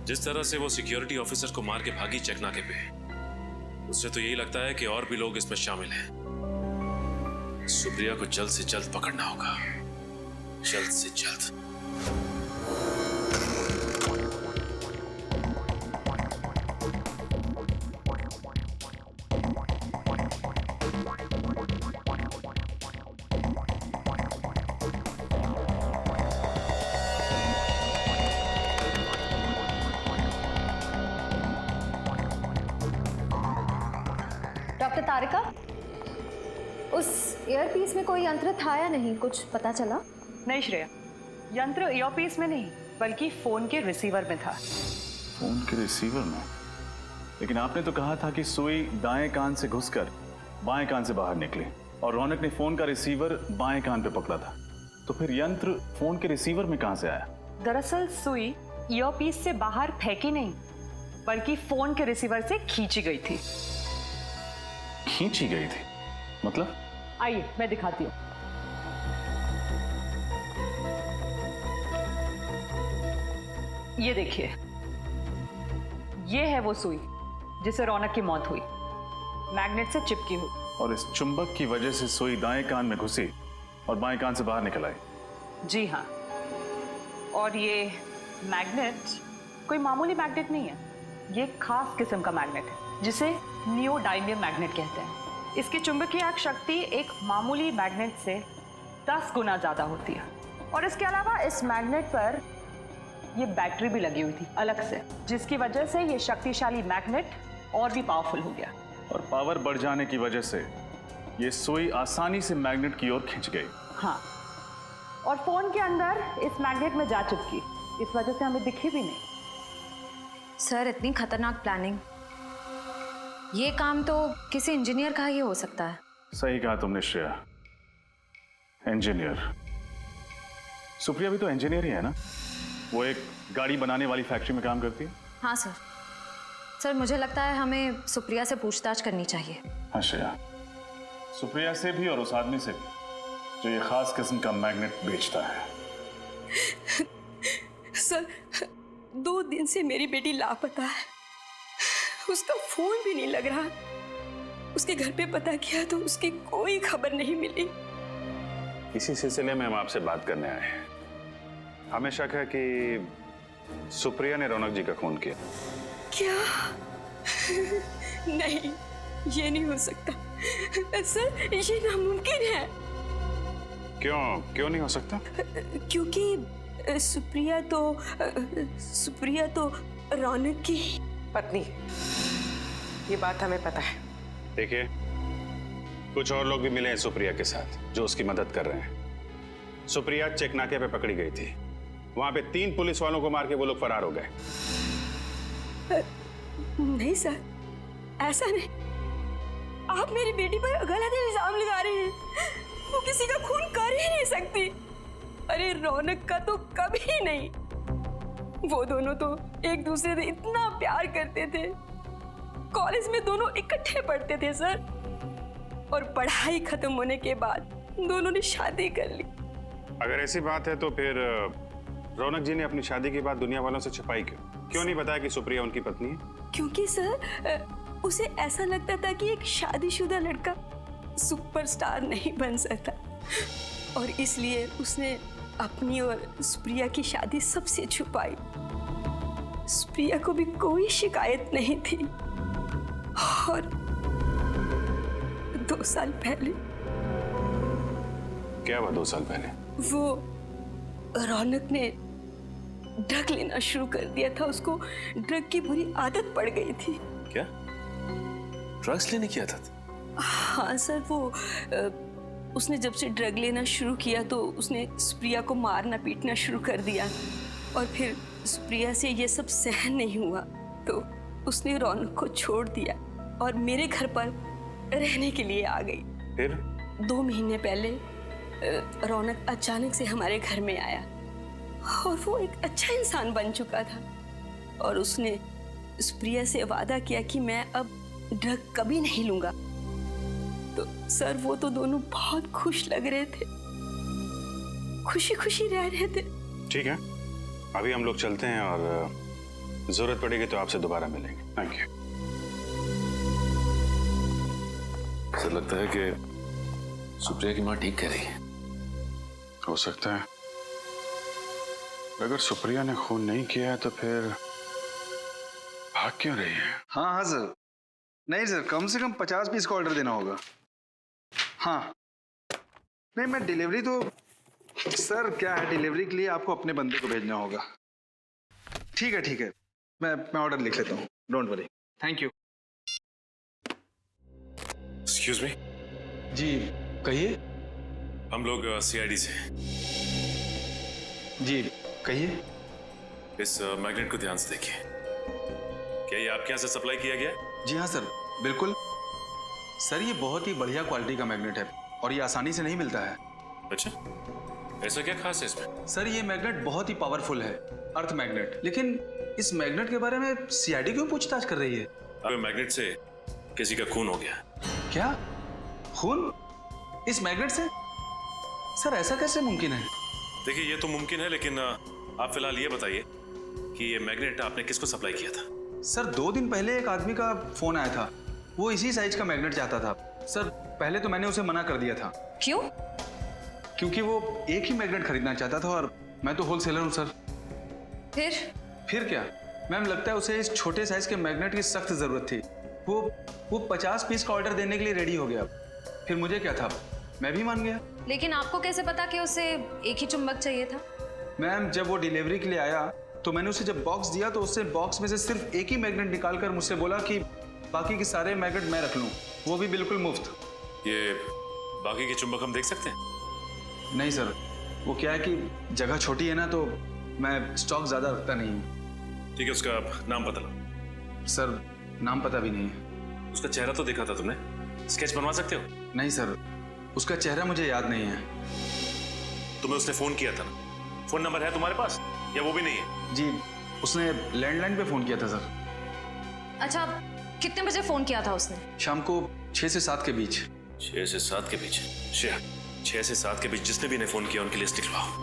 Speaker 15: जिस तरह से वो सिक्योरिटी ऑफिसर को मार के भागी चेकनाके पे, उससे तो यही लगता है कि और भी लोग इसमें शामिल हैं। सुप्रिया को जल्द से जल्द पकड़ना होगा, जल्द से जल्द।
Speaker 14: डॉक्टर तारिका, उस ईयरपीस में कोई यंत्र था या नहीं, कुछ पता चला?
Speaker 12: नहीं श्रेया, यंत्र ईयरपीस में नहीं बल्कि फोन के रिसीवर में था।
Speaker 9: फोन के रिसीवर में? लेकिन आपने तो कहा था कि सुई दाएं कान से घुसकर बाएं कान से बाहर निकली और रौनक ने फोन का रिसीवर बाएं कान पे पकड़ा था। तो फिर यंत्र फोन के रिसीवर में कहां से आया?
Speaker 12: दरअसल सुई ईयरपीस से बाहर फेंकी नहीं, बल्कि फोन के रिसीवर से खींची गई थी।
Speaker 9: खींची गई थी मतलब?
Speaker 12: आइए मैं दिखाती हूँ। ये देखिए, ये है वो सुई जिसे रौनक की मौत हुई, मैग्नेट से चिपकी हुई।
Speaker 9: और इस चुंबक की वजह से सुई दाएं कान में घुसी और बाएं कान से बाहर निकल आई।
Speaker 12: जी हाँ, और ये मैग्नेट कोई मामूली मैग्नेट नहीं है, ये एक खास किस्म का मैग्नेट है जिसे नियोडायमियम मैग्नेट कहते हैं। इसकी चुंबकीय शक्ति एक मामूली मैग्नेट से 10 गुना ज्यादा होती है। और इसके अलावा इस मैग्नेट पर ये बैटरी भी लगी हुई थी अलग से, जिसकी वजह से ये शक्तिशाली मैग्नेट और भी पावरफुल हो गया।
Speaker 9: और पावर बढ़ जाने की वजह से ये सुई आसानी से मैग्नेट की ओर खिंच गई।
Speaker 12: हाँ, और फोन के अंदर इस मैग्नेट में जा चिपकी, इस वजह से हमें दिखी भी नहीं।
Speaker 17: सर, इतनी खतरनाक प्लानिंग, ये काम तो किसी इंजीनियर का ही हो सकता है।
Speaker 9: सही कहा तुमने श्रेया, इंजीनियर। सुप्रिया भी तो इंजीनियर ही है ना? वो एक गाड़ी बनाने वाली फैक्ट्री में काम करती है।
Speaker 17: हाँ सर। सर, मुझे लगता है हमें सुप्रिया से पूछताछ करनी चाहिए।
Speaker 9: हाँ श्रेया, सुप्रिया से भी और उस आदमी से भी जो ये खास किस्म का मैग्नेट बेचता है।
Speaker 19: सर, 2 दिन से मेरी बेटी लापता है, उसका फोन भी नहीं लग रहा। उसके घर पे पता किया तो उसकी कोई खबर नहीं मिली।
Speaker 7: इसी सिलसिले में हम आपसे बात करने आए हैं। हमें शक है कि सुप्रिया ने रौनक जी का खून किया।
Speaker 19: क्या? नहीं, ये नहीं हो सकता सर, ये नामुमकिन है।
Speaker 7: क्यों नहीं हो सकता?
Speaker 19: क्योंकि सुप्रिया तो रौनक की
Speaker 20: पत्नी, ये बात हमें पता है।
Speaker 7: देखिए, कुछ और लोग भी मिले हैं सुप्रिया के साथ जो उसकी मदद कर रहे हैं। सुप्रिया चेक नाके पे पकड़ी गई थी, वहां पे 3 पुलिस वालों को मार के वो लोग फरार हो गए।
Speaker 19: नहीं सर, ऐसा नहीं। आप मेरी बेटी पर गलत इल्जाम लगा रहे हैं। वो किसी का खून कर ही नहीं सकती। अरे रौनक का तो कभी नहीं। वो दोनों तो एक दूसरे से इतना प्यार करते थे, कॉलेज में दोनों इकट्ठे पढ़ते थे सर, और पढ़ाई खत्म होने के बाद दोनों ने शादी कर ली।
Speaker 7: अगर ऐसी बात है तो फिर रौनक जी ने अपनी शादी की बात दुनिया वालों से छिपाई क्यों नहीं बताया कि सुप्रिया उनकी पत्नी है?
Speaker 19: क्योंकि सर, उसे ऐसा लगता था कि एक शादीशुदा लड़का सुपरस्टार नहीं बन सकता, और इसलिए उसने अपनी और सुप्रिया की शादी सबसे छुपाई। सुप्रिया को भी कोई शिकायत नहीं थी। और 2 साल पहले।
Speaker 7: क्या हुआ 2 साल पहले?
Speaker 19: वो रौनक ने ड्रग लेना शुरू कर दिया था। उसको ड्रग की बुरी आदत पड़ गई थी।
Speaker 15: क्या? ड्रग्स लेने की आदत?
Speaker 19: हाँ सर, वो उसने जब से ड्रग लेना शुरू किया तो उसने सुप्रिया को मारना पीटना शुरू कर दिया, और फिर सुप्रिया से ये सब सहन नहीं हुआ तो उसने रौनक को छोड़ दिया और मेरे घर पर रहने के लिए आ गई।
Speaker 7: फिर
Speaker 19: 2 महीने पहले रौनक अचानक से हमारे घर में आया, और वो एक अच्छा इंसान बन चुका था, और उसने सुप्रिया से वादा किया कि मैं अब ड्रग कभी नहीं लूंगा। तो सर, वो तो दोनों बहुत खुश लग रहे थे, खुशी खुशी रह रहे थे।
Speaker 7: ठीक है, अभी हम लोग चलते हैं और जरूरत पड़ेगी तो आपसे दोबारा मिलेंगे। Thank you.
Speaker 15: ऐसा लगता है कि सुप्रिया की माँ ठीक कह रही है।
Speaker 7: हो सकता है। अगर सुप्रिया ने खून नहीं किया है तो फिर भाग क्यों रही है?
Speaker 8: हाँ सर। नहीं सर, कम से कम 50 पीस का ऑर्डर देना होगा। हाँ नहीं, मैं डिलीवरी तो सर क्या है, डिलीवरी के लिए आपको अपने बंदे को भेजना होगा। ठीक है, मैं ऑर्डर लिख लेता हूँ, don't worry. Thank you.
Speaker 15: Excuse me.
Speaker 18: जी कहिए।
Speaker 15: हम लोग सीआईडी से।
Speaker 18: जी कहिए।
Speaker 15: इस मैग्नेट को ध्यान से देखिए। क्या ये आपके यहाँ से सप्लाई किया गया है?
Speaker 21: जी हाँ सर, बिल्कुल। सर ये बहुत ही बढ़िया क्वालिटी का मैग्नेट है और ये आसानी से नहीं मिलता है।
Speaker 15: अच्छा, ऐसा क्या खास है इसमें?
Speaker 21: सर ये मैग्नेट बहुत ही पावरफुल है, अर्थ मैग्नेट। लेकिन इस मैग्नेट के बारे में सीआईडी क्यों पूछताछ कर रही है?
Speaker 15: अब मैग्नेट से किसी का खून हो गया।
Speaker 21: क्या? खून? इस मैग्नेट से? सर ऐसा कैसे मुमकिन है?
Speaker 15: देखिए ये तो मुमकिन है, लेकिन आप फिलहाल ये बताइए कि ये मैग्नेट आपने किसको सप्लाई किया था?
Speaker 21: सर 2 दिन पहले एक आदमी का फोन आया था, वो इसी साइज का मैग्नेट चाहता था। सर पहले तो मैंने उसे मना कर दिया था।
Speaker 17: क्यों?
Speaker 21: क्योंकि वो एक ही मैग्नेट खरीदना चाहता था और मैं तो होलसेलर हूँ सर। फिर क्या मैम, लगता है उसे इस छोटे साइज के मैग्नेट की सख्त जरूरत थी। वो 50 पीस का ऑर्डर देने के लिए रेडी हो गया। फिर मुझे क्या था, मैं भी मान गया।
Speaker 17: लेकिन आपको कैसे पता कि उसे एक ही चुंबक चाहिए था?
Speaker 21: मैम जब वो डिलीवरी के लिए आया तो मैंने उसे जब बॉक्स दिया तो उससे बॉक्स में से सिर्फ एक ही मैग्नेट निकालकर मुझसे बोला कि बाकी के सारे मैग्नेट मैं रख लूं, वो भी बिल्कुल मुफ्त।
Speaker 15: ये बाकी के चुंबक हम देख सकते हैं?
Speaker 21: नहीं सर, वो क्या है कि जगह छोटी है ना, तो मैं स्टॉक ज्यादा रखता नहीं हूँ।
Speaker 15: ठीक है, उसका नाम बता लो।
Speaker 21: सर नाम पता भी नहीं है।
Speaker 15: उसका चेहरा तो देखा था तुमने, स्केच बनवा सकते हो?
Speaker 21: नहीं सर, उसका चेहरा मुझे याद नहीं है।
Speaker 15: तुम्हें उसने फोन किया था ना, फोन नंबर है तुम्हारे पास या वो भी नहीं है?
Speaker 21: जी, उसने लैंडलाइन पे फोन किया था सर।
Speaker 17: अच्छा, कितने बजे फोन किया था उसने?
Speaker 21: शाम को 6 से 7 के बीच।
Speaker 15: 6 से 7 के बीच? 6 से 7 के बीच जिसने भी इन्हें फोन किया उनकी लिस्ट लिखवाओ।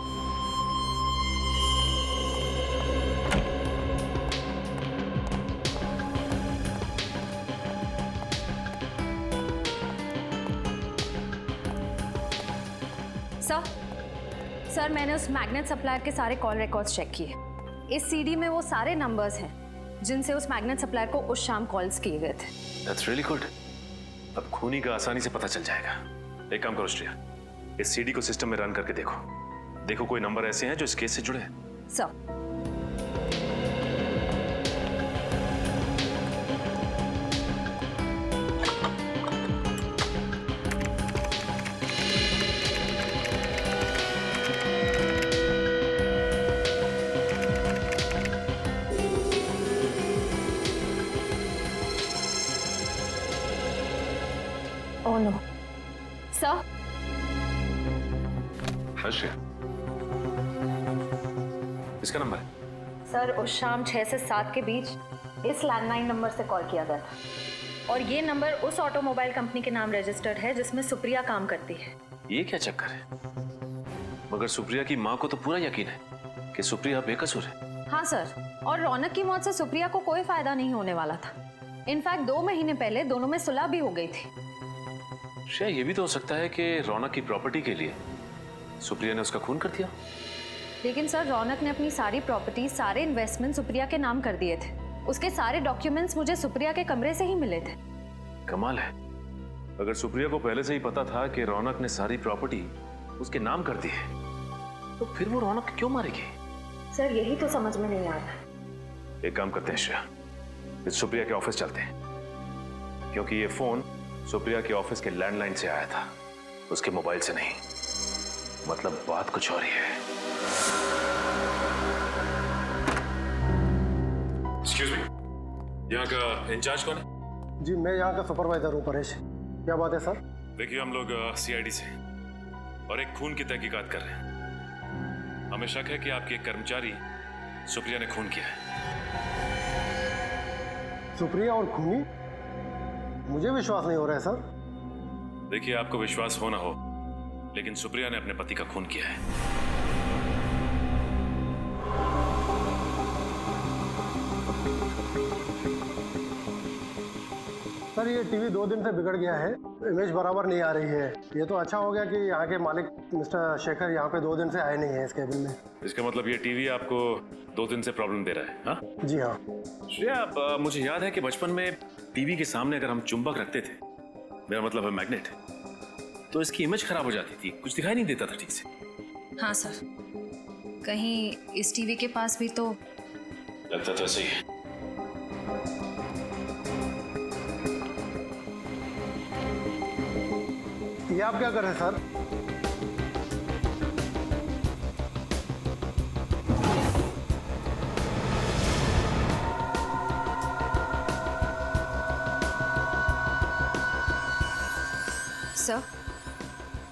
Speaker 17: सर मैंने उस मैग्नेट सप्लायर के सारे कॉल रिकॉर्ड्स चेक किए। इस सीडी में वो सारे नंबर्स हैं जिनसे उस मैग्नेट सप्लायर को उस शाम कॉल्स किए गए थे।
Speaker 15: That's really good. अब खूनी का आसानी से पता चल जाएगा। एक काम करो श्रेया, इस सीडी को सिस्टम में रन करके देखो कोई नंबर ऐसे हैं जो इस केस से जुड़े हैं।
Speaker 17: Sir Oh no. Sir?
Speaker 15: Shreya, इसका नंबर है?
Speaker 17: सर उस शाम 6 से 7 के बीच इस लैंडलाइन नंबर से कॉल किया गया था और ये नंबर उस ऑटोमोबाइल कंपनी के नाम रजिस्टर्ड है जिसमें सुप्रिया काम करती है।
Speaker 15: ये क्या चक्कर है? मगर सुप्रिया की माँ को तो पूरा यकीन है कि सुप्रिया बेकसूर है।
Speaker 17: हाँ सर, और रौनक की मौत से सुप्रिया को कोई फायदा नहीं होने वाला था। इनफैक्ट 2 महीने पहले दोनों में सुलह भी हो गई थी।
Speaker 15: शायद ये भी तो हो सकता है कि रौनक की प्रॉपर्टी के लिए सुप्रिया ने उसका खून कर दिया।
Speaker 17: लेकिन सर रौनक ने अपनी सारी प्रॉपर्टी, सारे इन्वेस्टमेंट सुप्रिया के नाम कर दिए थे। उसके सारे डॉक्यूमेंट्स मुझे सुप्रिया के कमरे से ही मिले थे।
Speaker 15: कमाल है, अगर सुप्रिया को पहले से ही पता था कि रौनक ने सारी प्रॉपर्टी उसके नाम कर दी है तो फिर वो रौनक क्यों मारेगी?
Speaker 17: सर यही तो समझ में नहीं आ रहा।
Speaker 15: एक काम करते हैं श्रेया, इस सुप्रिया के ऑफिस चलते हैं, क्योंकि ये फोन सुप्रिया के ऑफिस के लैंडलाइन से आया था, उसके मोबाइल से नहीं। मतलब बात कुछ और ही है। एक्सक्यूज मी, यहाँ का इंचार्ज कौन है?
Speaker 22: जी मैं यहाँ का सुपरवाइजर हूँ परेश। क्या बात है सर?
Speaker 15: देखिए हम लोग सीआईडी से और एक खून की तहकीकात कर रहे हैं। हमें शक है कि आपके एक कर्मचारी सुप्रिया ने खून किया है।
Speaker 22: सुप्रिया और खूनी? मुझे विश्वास नहीं हो रहा है सर।
Speaker 15: देखिए आपको विश्वास हो ना हो, लेकिन सुप्रिया ने अपने पति का खून किया है।
Speaker 22: सर ये टीवी 2 दिन से बिगड़ गया है, इमेज बराबर नहीं आ रही है। ये तो अच्छा हो गया कि यहाँ के मालिक मिस्टर शेखर यहाँ पे 2 दिन से आए नहीं है इस केबिन में।
Speaker 15: इसका मतलब ये टीवी आपको 2 दिन से प्रॉब्लम दे रहा है? हाँ
Speaker 22: जी हाँ।
Speaker 15: श्रेया, मुझे याद है कि बचपन में टीवी के सामने अगर हम चुंबक रखते थे, मेरा मतलब है मैग्नेट, तो इसकी इमेज खराब हो जाती थी, कुछ दिखाई नहीं देता था ठीक से।
Speaker 17: हाँ सर, कहीं इस टीवी के पास भी तो
Speaker 15: लगता तो ऐसे ही है।
Speaker 22: ये आप क्या कर रहे हैं सर?
Speaker 17: सर,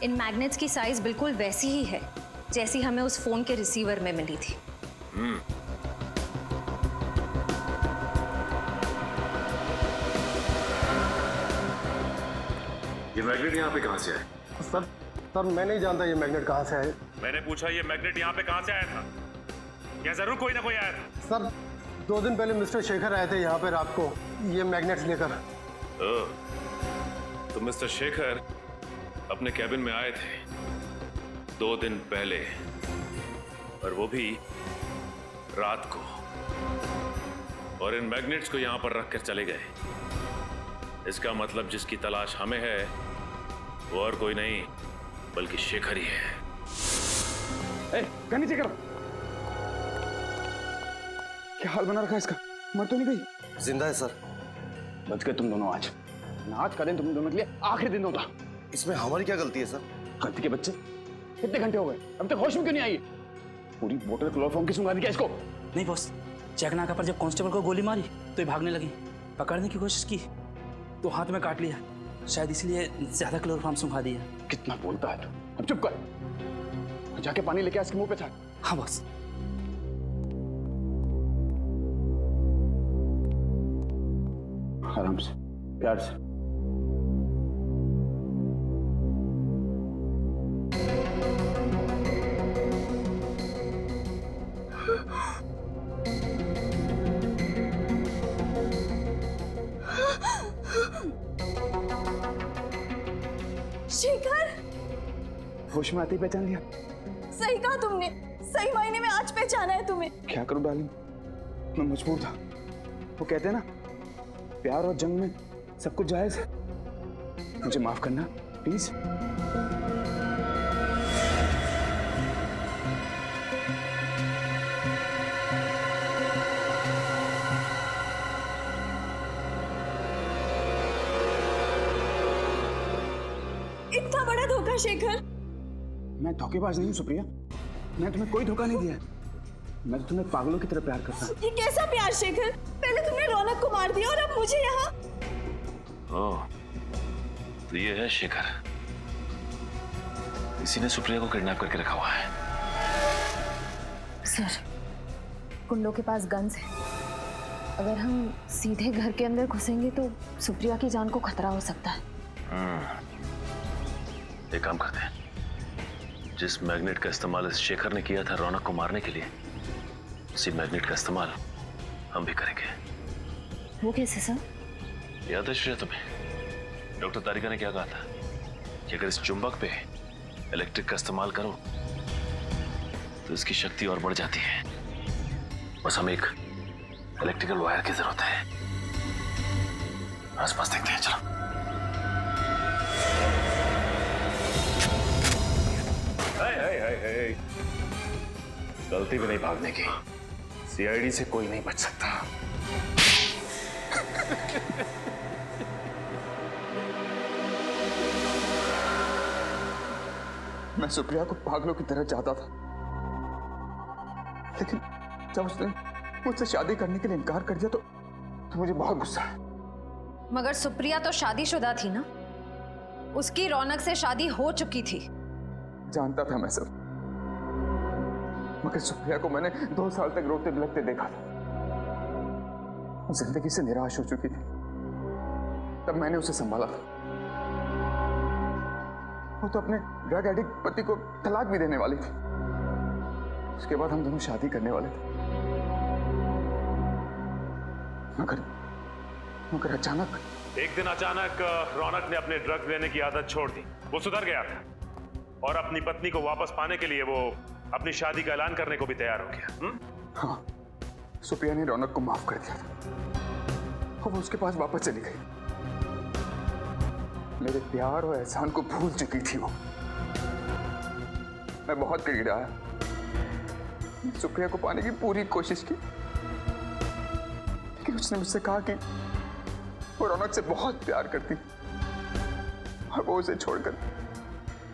Speaker 17: इन मैग्नेट्स की साइज बिल्कुल वैसी ही है जैसी हमें उस फोन के रिसीवर में मिली थी।
Speaker 15: ये मैग्नेट यहाँ पे कहाँ से आए?
Speaker 22: सर मैं नहीं जानता ये मैग्नेट कहाँ से आए।
Speaker 13: मैंने पूछा ये मैग्नेट यहाँ पे कहाँ से आया था? यहाँ जरूर कोई ना कोई आया था।
Speaker 22: सर 2 दिन पहले मिस्टर शेखर आए थे यहाँ पे रात को ये मैग्नेट्स लेकर।
Speaker 15: तो मिस्टर शेखर अपने कैबिन में आए थे 2 दिन पहले, और वो भी रात को, और इन मैग्नेट्स को यहाँ पर रखकर चले गए। इसका मतलब जिसकी तलाश हमें है वो और कोई नहीं बल्कि शेखर ही है।
Speaker 21: नीचे करो। क्या हाल बना रखा है इसका? मर तो नहीं गई?
Speaker 22: जिंदा है सर।
Speaker 21: बच गए तुम दोनों आज। आज का दिन तुम दोनों के लिए आखिरी दिन होता।
Speaker 22: इसमें हमारी क्या गलती है सर?
Speaker 21: गलती के बच्चे, कितने घंटे हो गए, अब तक होश में क्यों नहीं आई? पूरी बोतल क्लोरोफॉर्म की सुंघा दी क्या इसको?
Speaker 1: नहीं बॉस, चेक नाका पर जब कांस्टेबल को गोली मारी तो ये भागने लगी। पकड़ने की कोशिश की तो हाथ में काट लिया, शायद इसलिए ज्यादा क्लोरोफॉर्म सुंघा दिया।
Speaker 21: कितना बोलता है तू? अब चुप कर, जाके पानी लेके इसके मुंह पे छाट।
Speaker 1: हाँ बॉस।
Speaker 21: आराम से, प्यार से।
Speaker 19: शेखर,
Speaker 21: होश में आते ही पहचान लिया?
Speaker 19: सही कहा तुमने, सही मायने में आज पहचाना है तुम्हें।
Speaker 21: क्या करूं डार्लिंग, मैं मजबूर था। वो कहते हैं ना, प्यार और जंग में सब कुछ जायज है। मुझे माफ करना प्लीज।
Speaker 19: इतना बड़ा धोखा शेखर।
Speaker 21: मैं धोखेबाज नहीं हूं सुप्रिया, मैं तुम्हें कोई धोखा नहीं दिया है। मैं तो तुम्हें पागलों की तरह प्यार करता हूं।
Speaker 19: ये कैसा प्यार शेखर? पहले तुमने रौनक को मार दिया और अब मुझे यहाँ।
Speaker 15: ओह, तो ये है शेखर। इसी ने सुप्रिया को किडनैप करके रखा हुआ है।
Speaker 14: सर, कुंडों के पास गन्स है। अगर हम सीधे घर के अंदर घुसेंगे तो सुप्रिया की जान को खतरा हो सकता है।
Speaker 15: एक काम करते हैं, जिस मैग्नेट का इस्तेमाल इस शेखर ने किया था रौनक को मारने के लिए, उसी मैग्नेट का इस्तेमाल हम भी करेंगे।
Speaker 14: वो कैसे सर?
Speaker 15: याद है श्रेया तुम्हें, डॉक्टर तारिका ने क्या कहा था कि अगर इस चुंबक पे इलेक्ट्रिक का इस्तेमाल करो तो इसकी शक्ति और बढ़ जाती है। बस हमें एक इलेक्ट्रिकल वायर की जरूरत है। आसपास देखते हैं, चलो। गलती भी नहीं भागने की। सीआईडी से कोई नहीं बच सकता।
Speaker 21: मैं सुप्रिया को पागलों की तरह चाहता था, लेकिन जब उसने मुझसे शादी करने के लिए इनकार कर दिया तो मुझे बहुत गुस्सा है।
Speaker 17: मगर सुप्रिया तो शादीशुदा थी ना, उसकी रौनक से शादी हो चुकी थी।
Speaker 21: जानता था मैं सब, मगर सुप्रिया को मैंने 2 साल तक रोते बिलखते देखा था। वो जिंदगी से निराश हो चुकी थी, तब मैंने उसे संभाला था। वो तो अपने ड्रग एडिक्ट पति को तलाक भी देने वाली थी। उसके बाद हम दोनों शादी करने वाले थे, मगर अचानक
Speaker 13: एक दिन अचानक रौनक ने अपने ड्रग्स लेने की आदत छोड़ दी। वो सुधर गया था और अपनी पत्नी को वापस पाने के लिए वो अपनी शादी का ऐलान करने को भी तैयार हो गया।
Speaker 21: हाँ, सुप्रिया ने रौनक को माफ कर दिया था और वो उसके पास वापस चली गई। मेरे प्यार और एहसान को भूल चुकी थी वो। मैं बहुत करीब आया, सुप्रिया को पाने की पूरी कोशिश की, लेकिन उसने मुझसे कहा कि वो रौनक से बहुत प्यार करती और वो उसे छोड़कर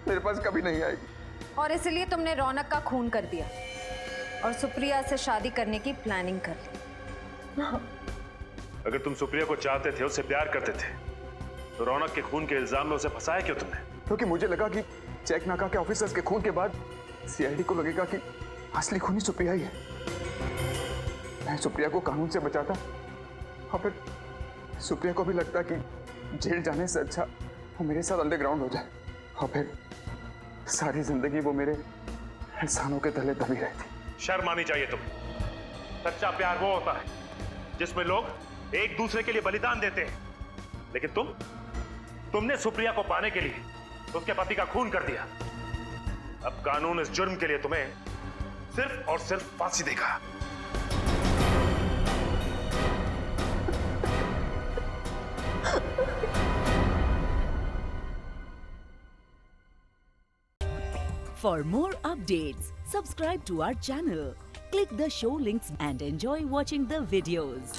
Speaker 21: मेरे पास कभी नहीं आएगी।
Speaker 17: और इसलिए तुमने रौनक का खून कर दिया और सुप्रिया से शादी करने की प्लानिंग कर ली।
Speaker 13: अगर तुम सुप्रिया को चाहते थे, उससे प्यार करते थे, तो रौनक के खून के इल्जाम में उसे फंसाया क्यों तुमने?
Speaker 3: क्योंकि मुझे लगा कि चेक नाका के ऑफिसर्स के खून के बाद सीआईडी को लगेगा कि असली खूनी सुप्रिया ही है। मैं सुप्रिया को कानून से बचाता और फिर सुप्रिया को भी लगता कि जेल जाने से अच्छा वो मेरे साथ अंडरग्राउंड हो जाए और फिर सारी जिंदगी वो मेरे इंसानों के तले दबी रहती।
Speaker 13: शर्म आनी चाहिए तुम्हें। सच्चा प्यार वो होता है जिसमें लोग एक दूसरे के लिए बलिदान देते हैं, लेकिन तुमने सुप्रिया को पाने के लिए उसके पति का खून कर दिया। अब कानून इस जुर्म के लिए तुम्हें सिर्फ और सिर्फ फांसी देगा।
Speaker 6: For more updates, subscribe to our channel, click the show links and enjoy watching the videos.